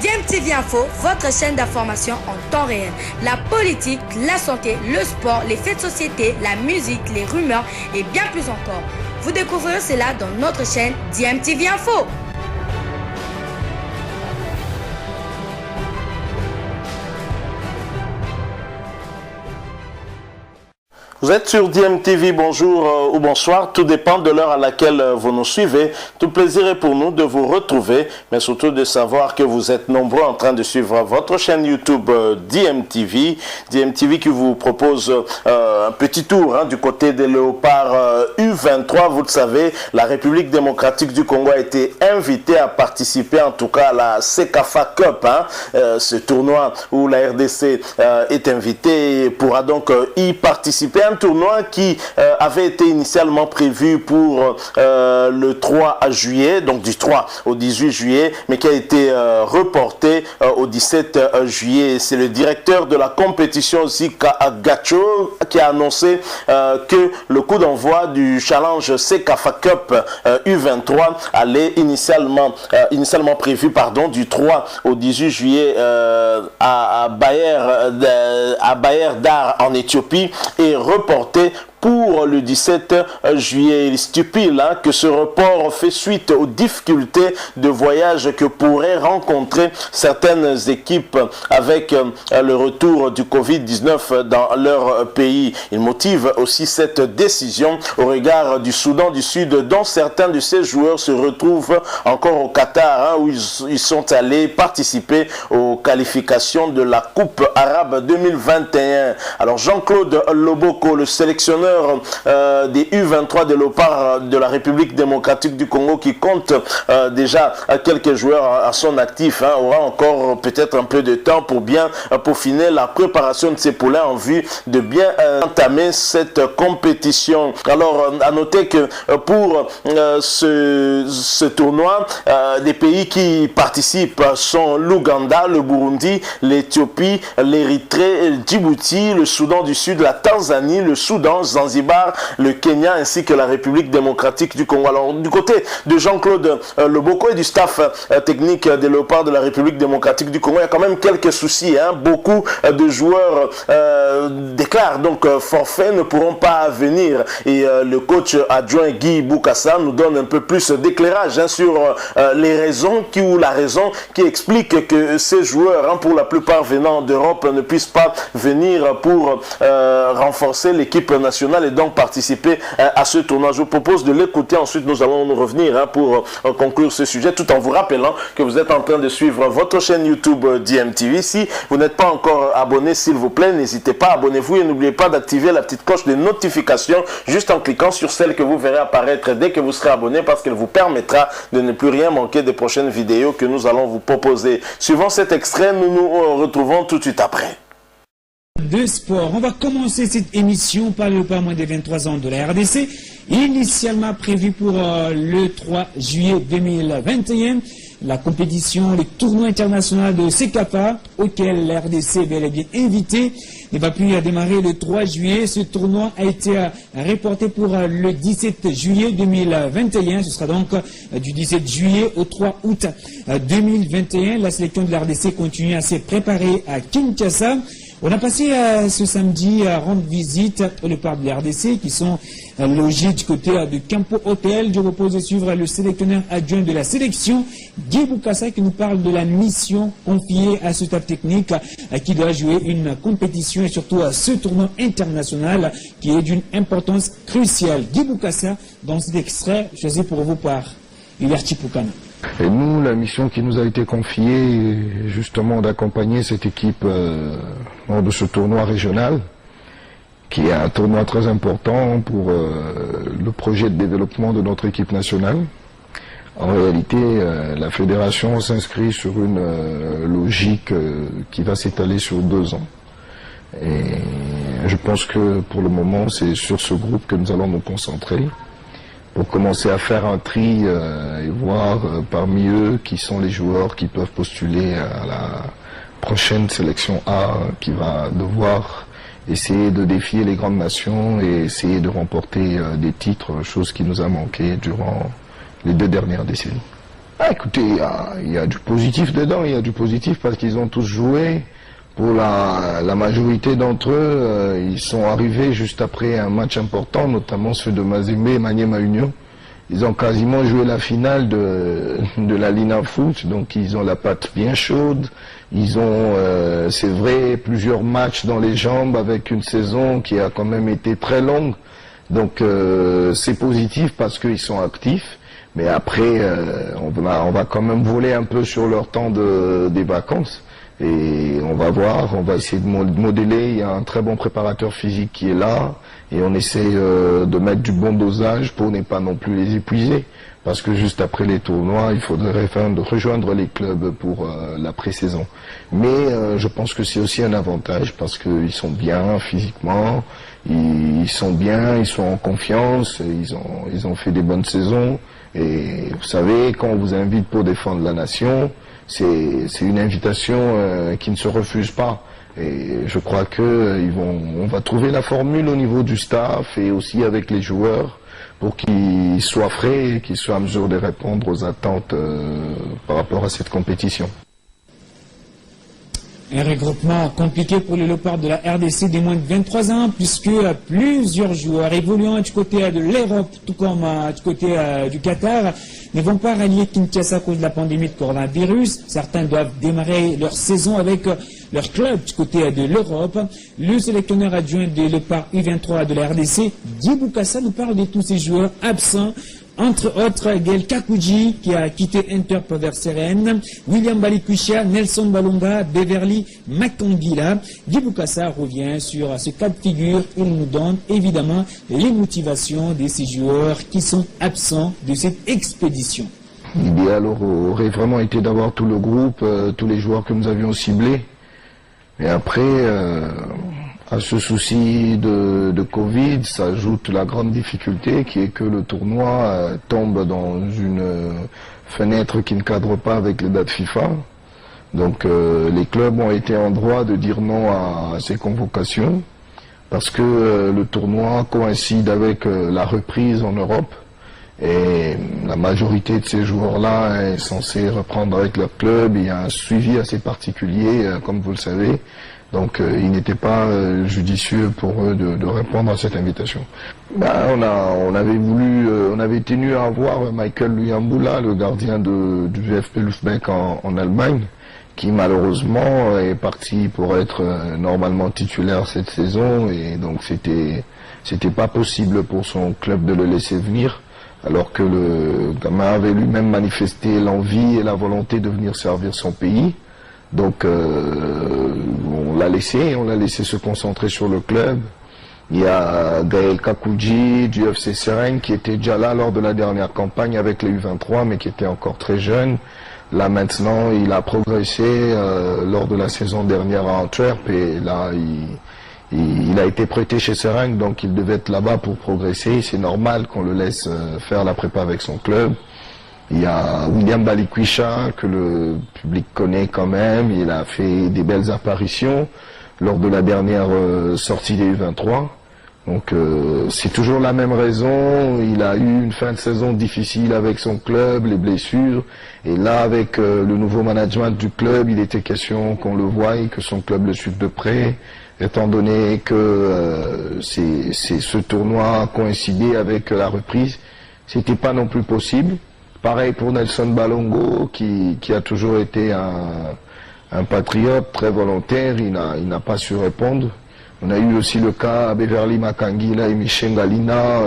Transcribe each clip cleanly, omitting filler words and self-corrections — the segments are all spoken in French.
DMTV Info, votre chaîne d'information en temps réel. La politique, la santé, le sport, les faits de société, la musique, les rumeurs et bien plus encore. Vous découvrirez cela dans notre chaîne DMTV Info. Vous êtes sur DMTV, bonjour ou bonsoir, tout dépend de l'heure à laquelle vous nous suivez. Tout plaisir est pour nous de vous retrouver, mais surtout de savoir que vous êtes nombreux en train de suivre votre chaîne YouTube DMTV. DMTV qui vous propose un petit tour du côté des léopards U23. Vous le savez, la République démocratique du Congo a été invitée à participer en tout cas à la CECAFA Cup, ce tournoi où la RDC est invitée et pourra donc y participer. Un tournoi qui avait été initialement prévu pour le 3 juillet, donc du 3 au 18 juillet, mais qui a été reporté au 17 juillet. C'est le directeur de la compétition, Zika Gacho, qui a annoncé que le coup d'envoi du challenge CECAFA Cup U23 allait initialement prévu du 3 au 18 juillet à Bayer Dar en Éthiopie et reporté pour le 17 juillet. Il stipule que ce report fait suite aux difficultés de voyage que pourraient rencontrer certaines équipes avec le retour du Covid-19 dans leur pays. Il motive aussi cette décision au regard du Soudan du Sud, dont certains de ces joueurs se retrouvent encore au Qatar, où ils sont allés participer aux qualifications de la Coupe arabe 2021. Alors Jean-Claude Loboko, le sélectionneur des U23 des léopards de la République démocratique du Congo, qui compte déjà quelques joueurs à son actif, aura encore peut-être un peu de temps pour bien peaufiner la préparation de ses poulains en vue de bien entamer cette compétition. Alors à noter que pour ce tournoi, des pays qui participent sont l'Ouganda, le Burundi, l'Éthiopie, l'Érythrée, Djibouti, le Soudan du Sud, la Tanzanie, le Soudan, Zanzibar, le Kenya ainsi que la République démocratique du Congo. Alors du côté de Jean-Claude Loboko et du staff technique des léopards de la République démocratique du Congo, il y a quand même quelques soucis. Beaucoup de joueurs déclarent donc forfait, ne pourront pas venir, et le coach adjoint Guy Boukassa nous donne un peu plus d'éclairage sur les raisons la raison qui explique que ces joueurs, pour la plupart venant d'Europe, ne puissent pas venir pour renforcer l'équipe nationale et donc participer à ce tournoi. Je vous propose de l'écouter, ensuite nous allons nous revenir pour conclure ce sujet, tout en vous rappelant que vous êtes en train de suivre votre chaîne YouTube DMTV. Si vous n'êtes pas encore abonné, s'il vous plaît, n'hésitez pas, abonnez-vous et n'oubliez pas d'activer la petite cloche de notification juste en cliquant sur celle que vous verrez apparaître dès que vous serez abonné, parce qu'elle vous permettra de ne plus rien manquer des prochaines vidéos que nous allons vous proposer. Suivant cet extrait, nous nous retrouvons tout de suite après. De sport. On va commencer cette émission par le pas moins de 23 ans de la RDC, initialement prévu pour le 3 juillet 2021. La compétition, le tournoi international de CECAFA, auquel la RDC est bel et bien invité, ne va plus démarrer le 3 juillet. Ce tournoi a été reporté pour le 17 juillet 2021. Ce sera donc du 17 juillet au 3 août 2021. La sélection de la RDC continue à se préparer à Kinshasa. On a passé ce samedi à rendre visite aux léopards de la RDC qui sont logés du côté de Campo Hotel. Je vous propose de suivre le sélectionneur adjoint de la sélection, Guy Boukassa, qui nous parle de la mission confiée à ce staff technique qui doit jouer une compétition et surtout à ce tournoi international qui est d'une importance cruciale. Guy Boukassa, dans cet extrait choisi pour vous par Liberty Poukana. Et nous, la mission qui nous a été confiée, justement, d'accompagner cette équipe lors de ce tournoi régional, qui est un tournoi très important pour le projet de développement de notre équipe nationale. En réalité, la fédération s'inscrit sur une logique qui va s'étaler sur 2 ans. Et je pense que pour le moment, c'est sur ce groupe que nous allons nous concentrer, pour commencer à faire un tri et voir parmi eux qui sont les joueurs qui peuvent postuler à la prochaine sélection A, qui va devoir essayer de défier les grandes nations et essayer de remporter des titres, chose qui nous a manqué durant les 2 dernières décennies. Ah, écoutez, il y a du positif dedans, il y a du positif parce qu'ils ont tous joué. Pour la majorité d'entre eux, ils sont arrivés juste après un match important, notamment ceux de Mazembe et Maniema Union. Ils ont quasiment joué la finale de la Lina Foot, donc ils ont la patte bien chaude. Ils ont, c'est vrai, plusieurs matchs dans les jambes avec une saison qui a quand même été très longue. Donc c'est positif parce qu'ils sont actifs. Mais après, on va quand même voler un peu sur leur temps des vacances. Et on va voir, on va essayer de modeler. Il y a un très bon préparateur physique qui est là. Et on essaie de mettre du bon dosage pour ne pas non plus les épuiser. Parce que juste après les tournois, il faudrait rejoindre les clubs pour la pré-saison. Mais je pense que c'est aussi un avantage parce qu'ils sont bien physiquement, ils sont bien, ils sont en confiance, ils ont fait des bonnes saisons. Et vous savez, quand on vous invite pour défendre la nation, c'est une invitation qui ne se refuse pas. Et je crois que on va trouver la formule au niveau du staff et aussi avec les joueurs pour qu'ils soient frais et qu'ils soient à mesure de répondre aux attentes par rapport à cette compétition. Un regroupement compliqué pour les léopards de la RDC des moins de 23 ans, puisque plusieurs joueurs évoluant du côté de l'Europe, tout comme du côté du Qatar, ne vont pas rallier Kinshasa à cause de la pandémie de coronavirus. Certains doivent démarrer leur saison avec leur club du côté de l'Europe. Le sélectionneur adjoint des léopards U23 de la RDC, Guy Boukassa, nous parle de tous ces joueurs absents. Entre autres, Gaël Kakouji, qui a quitté Inter pour vers Seren, William Balikushia, Nelson Balonga, Beverly Makangila. Guy Boukassa revient sur ce cas de figure. Il nous donne évidemment les motivations de ces joueurs qui sont absents de cette expédition. L'idéal aurait vraiment été d'avoir tout le groupe, tous les joueurs que nous avions ciblés. Et après, à ce souci de Covid, s'ajoute la grande difficulté qui est que le tournoi tombe dans une fenêtre qui ne cadre pas avec les dates FIFA. Donc les clubs ont été en droit de dire non à ces convocations parce que le tournoi coïncide avec la reprise en Europe et la majorité de ces joueurs-là est censée reprendre avec leur club. Il y a un suivi assez particulier, comme vous le savez. Donc il n'était pas judicieux pour eux de répondre à cette invitation. On avait tenu à avoir Michael Luyambula, le gardien du VfB Lufbeck en Allemagne, qui malheureusement est parti pour être normalement titulaire cette saison et donc c'était pas possible pour son club de le laisser venir, alors que le gamin avait lui-même manifesté l'envie et la volonté de venir servir son pays. Donc on l'a laissé se concentrer sur le club. Il y a Gaël Kakouji du FC Seren qui était déjà là lors de la dernière campagne avec les U23 mais qui était encore très jeune. Là maintenant il a progressé lors de la saison dernière à Antwerp et là il a été prêté chez Seren, donc il devait être là-bas pour progresser. C'est normal qu'on le laisse faire la prépa avec son club. Il y a William Balikwisha que le public connaît quand même. Il a fait des belles apparitions lors de la dernière sortie des U23. Donc c'est toujours la même raison. Il a eu une fin de saison difficile avec son club, les blessures. Et là, avec le nouveau management du club, il était question qu'on le voie et que son club le suive de près. Étant donné que ce tournoi coïncidait avec la reprise, c'était pas non plus possible. Pareil pour Nelson Balongo, qui a toujours été un patriote très volontaire, il n'a pas su répondre. On a eu aussi le cas à Beverly Makangila et Michel Galina,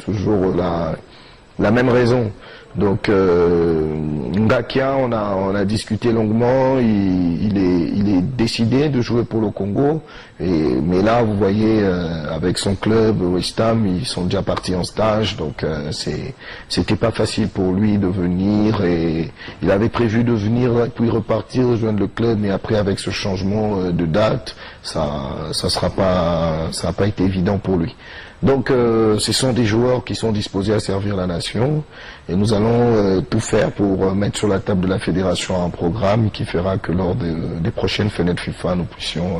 toujours la même raison. Donc Ngakia, on a discuté longuement, il est décidé de jouer pour le Congo, mais là vous voyez avec son club West Ham, ils sont déjà partis en stage, donc c'était pas facile pour lui de venir et il avait prévu de venir puis repartir rejoindre le club, mais après avec ce changement de date, ça n'a pas été évident pour lui. Donc ce sont des joueurs qui sont disposés à servir la nation et nous allons tout faire pour mettre sur la table de la fédération un programme qui fera que lors des prochaines fenêtres FIFA nous puissions...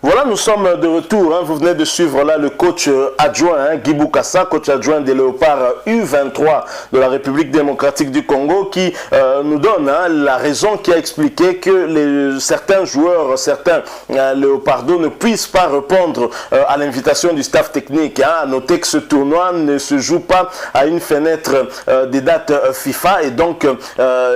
Voilà, nous sommes de retour. Vous venez de suivre là le coach adjoint, Guy Boukassa, coach adjoint des Léopards U23 de la République démocratique du Congo, qui nous donne la raison qui a expliqué que certains joueurs, certains Léopardos ne puissent pas répondre à l'invitation du staff technique. À noter que ce tournoi ne se joue pas à une fenêtre des dates FIFA et donc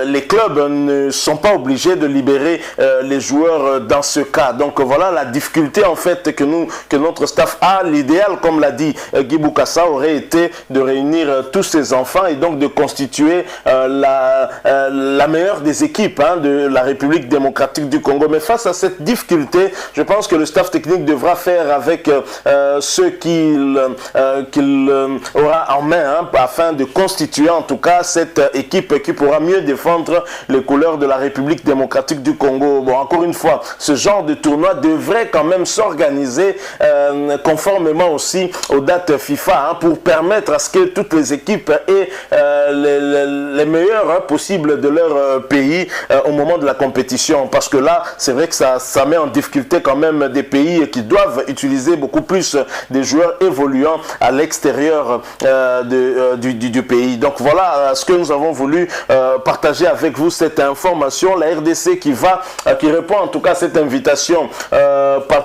les clubs ne sont pas obligés de libérer les joueurs dans ce cas. Donc voilà la difficulté en fait que notre staff a. L'idéal, comme l'a dit Guy Boukassa, aurait été de réunir tous ces enfants et donc de constituer la meilleure des équipes de la République démocratique du Congo. Mais face à cette difficulté, je pense que le staff technique devra faire avec ce qu'il aura en main afin de constituer en tout cas cette équipe qui pourra mieux défendre les couleurs de la République démocratique du Congo. Bon, encore une fois, ce genre de tournoi devrait quand même s'organiser conformément aussi aux dates FIFA pour permettre à ce que toutes les équipes aient les meilleurs possibles de leur pays au moment de la compétition, parce que là c'est vrai que ça met en difficulté quand même des pays qui doivent utiliser beaucoup plus des joueurs évoluant à l'extérieur du pays. Donc voilà ce que nous avons voulu partager avec vous, cette information. La RDC qui répond en tout cas à cette invitation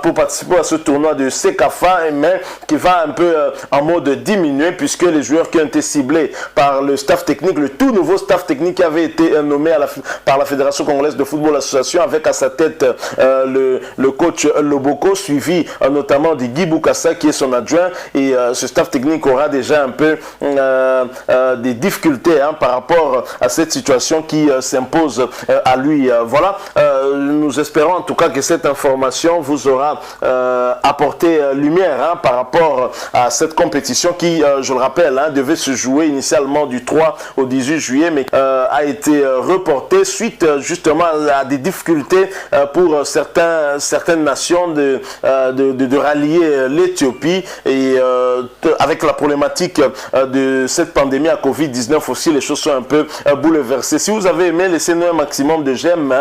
pour participer à ce tournoi de CECAFA, mais qui va un peu en mode diminué, puisque les joueurs qui ont été ciblés par le staff technique, le tout nouveau staff technique qui avait été nommé par la Fédération congolaise de football association, avec à sa tête le coach Loboko, suivi notamment de Guy Boukassa qui est son adjoint, et ce staff technique aura déjà un peu des difficultés par rapport à cette situation qui s'impose à lui. Voilà, nous espérons en tout cas que cette information vous aura apporté lumière par rapport à cette compétition qui, je le rappelle, devait se jouer initialement du 3 au 18 juillet, mais a été reportée suite justement à des difficultés pour certaines nations de rallier l'Éthiopie, et avec la problématique de cette pandémie à Covid-19 aussi, les choses sont un peu bouleversées. Si vous avez aimé, laissez-nous un maximum de j'aime,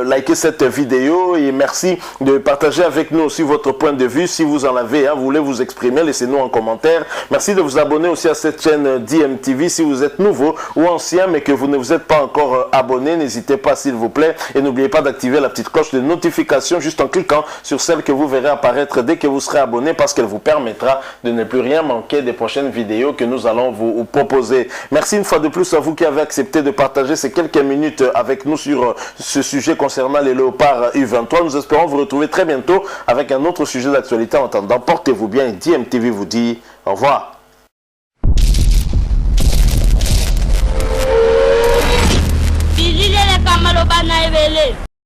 likez cette vidéo et merci de partager avec nous aussi votre point de vue. Si vous en avez, vous voulez vous exprimer, laissez-nous en commentaire. Merci de vous abonner aussi à cette chaîne DMTV. Si vous êtes nouveau ou ancien mais que vous ne vous êtes pas encore abonné, n'hésitez pas s'il vous plaît, et n'oubliez pas d'activer la petite cloche de notification juste en cliquant sur celle que vous verrez apparaître dès que vous serez abonné, parce qu'elle vous permettra de ne plus rien manquer des prochaines vidéos que nous allons vous proposer. Merci une fois de plus à vous qui avez accepté de partager ces quelques minutes avec nous sur ce sujet concernant les Léopards U23. Nous espérons vous retrouver très bientôt avec un autre sujet d'actualité. En attendant, portez-vous bien et DMTV vous dit au revoir. Bizile le kamalo bana